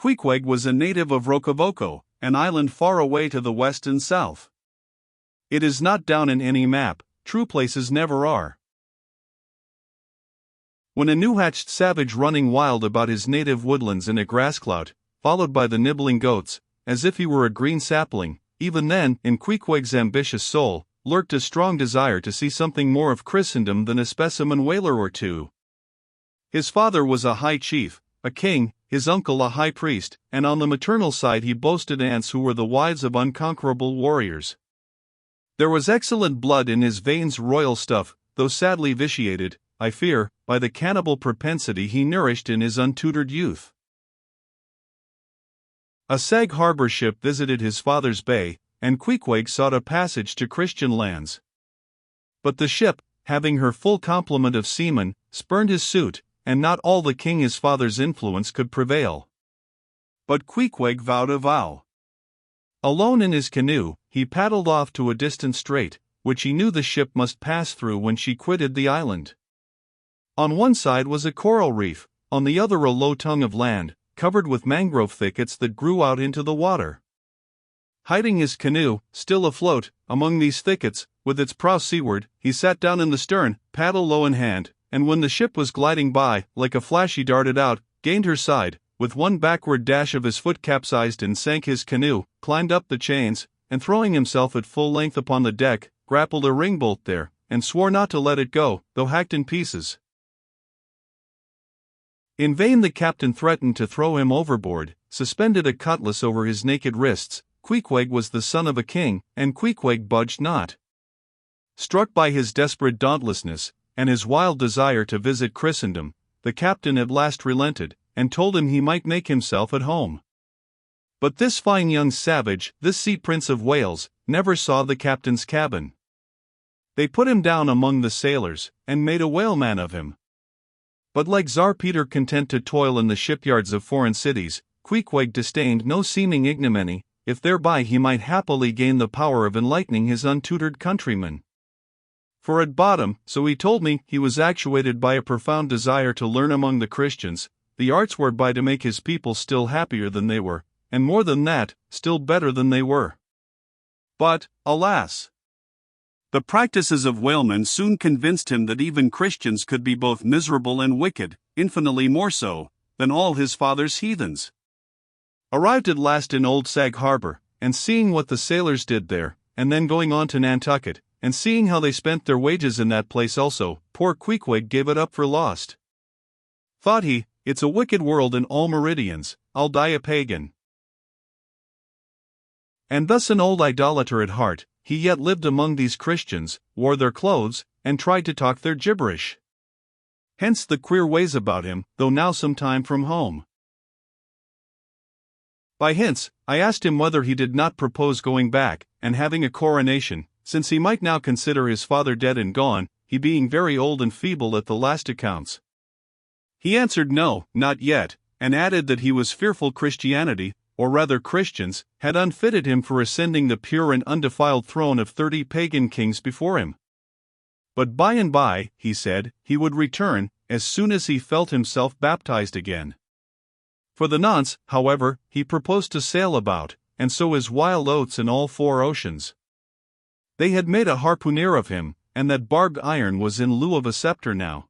Queequeg was a native of Rokovoko, an island far away to the west and south. It is not down in any map, true places never are. When a new-hatched savage running wild about his native woodlands in a grass clout, followed by the nibbling goats, as if he were a green sapling, even then, in Queequeg's ambitious soul, lurked a strong desire to see something more of Christendom than a specimen whaler or two. His father was a high chief, a king, his uncle a high priest, and on the maternal side he boasted aunts who were the wives of unconquerable warriors. There was excellent blood in his veins, royal stuff, though sadly vitiated, I fear, by the cannibal propensity he nourished in his untutored youth. A Sag Harbor ship visited his father's bay, and Queequeg sought a passage to Christian lands. But the ship, having her full complement of seamen, spurned his suit, and not all the king his father's influence could prevail. But Queequeg vowed a vow. Alone in his canoe, he paddled off to a distant strait, which he knew the ship must pass through when she quitted the island. On one side was a coral reef, on the other a low tongue of land, covered with mangrove thickets that grew out into the water. Hiding his canoe, still afloat, among these thickets, with its prow seaward, he sat down in the stern, paddle low in hand, and when the ship was gliding by, like a flash he darted out, gained her side, with one backward dash of his foot capsized and sank his canoe, climbed up the chains, and throwing himself at full length upon the deck, grappled a ringbolt there, and swore not to let it go, though hacked in pieces. In vain the captain threatened to throw him overboard, suspended a cutlass over his naked wrists. Queequeg was the son of a king, and Queequeg budged not. Struck by his desperate dauntlessness, and his wild desire to visit Christendom, the captain at last relented, and told him he might make himself at home. But this fine young savage, this sea prince of Wales, never saw the captain's cabin. They put him down among the sailors, and made a whaleman of him. But like Tsar Peter content to toil in the shipyards of foreign cities, Queequeg disdained no seeming ignominy, if thereby he might happily gain the power of enlightening his untutored countrymen. For at bottom, so he told me, he was actuated by a profound desire to learn among the Christians the arts whereby to make his people still happier than they were, and more than that, still better than they were. But, alas! The practices of whalemen soon convinced him that even Christians could be both miserable and wicked, infinitely more so than all his father's heathens. Arrived at last in Old Sag Harbor, and seeing what the sailors did there, and then going on to Nantucket, and seeing how they spent their wages in that place also, poor Queequeg gave it up for lost. Thought he, it's a wicked world in all meridians, I'll die a pagan. And thus an old idolater at heart, he yet lived among these Christians, wore their clothes, and tried to talk their gibberish. Hence the queer ways about him, though now some time from home. By hints, I asked him whether he did not propose going back, and having a coronation, since he might now consider his father dead and gone, he being very old and feeble at the last accounts. He answered no, not yet, and added that he was fearful Christianity, or rather Christians, had unfitted him for ascending the pure and undefiled throne of 30 pagan kings before him. But by and by, he said, he would return, as soon as he felt himself baptized again. For the nonce, however, he proposed to sail about, and sow his wild oats in all 4 oceans. They had made a harpooner of him, and that barbed iron was in lieu of a scepter now.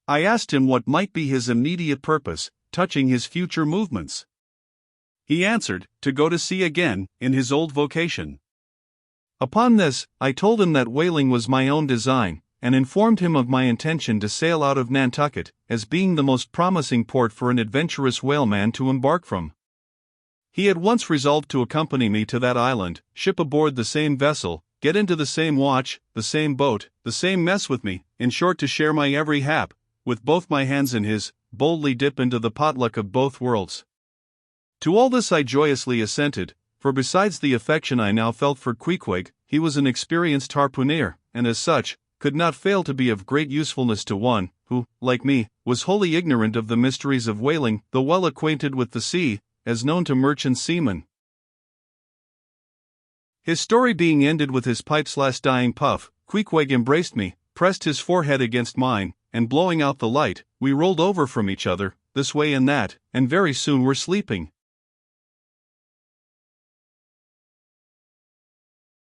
I asked him what might be his immediate purpose, touching his future movements. He answered, to go to sea again, in his old vocation. Upon this, I told him that whaling was my own design, and informed him of my intention to sail out of Nantucket, as being the most promising port for an adventurous whaleman to embark from. He at once resolved to accompany me to that island, ship aboard the same vessel, get into the same watch, the same boat, the same mess with me, in short to share my every hap, with both my hands in his, boldly dip into the potluck of both worlds. To all this I joyously assented, for besides the affection I now felt for Queequeg, he was an experienced harpooner, and as such, could not fail to be of great usefulness to one, who, like me, was wholly ignorant of the mysteries of whaling, though well acquainted with the sea, as known to merchant seamen. His story being ended with his pipe's last dying puff, Queequeg embraced me, pressed his forehead against mine, and blowing out the light, we rolled over from each other, this way and that, and very soon were sleeping.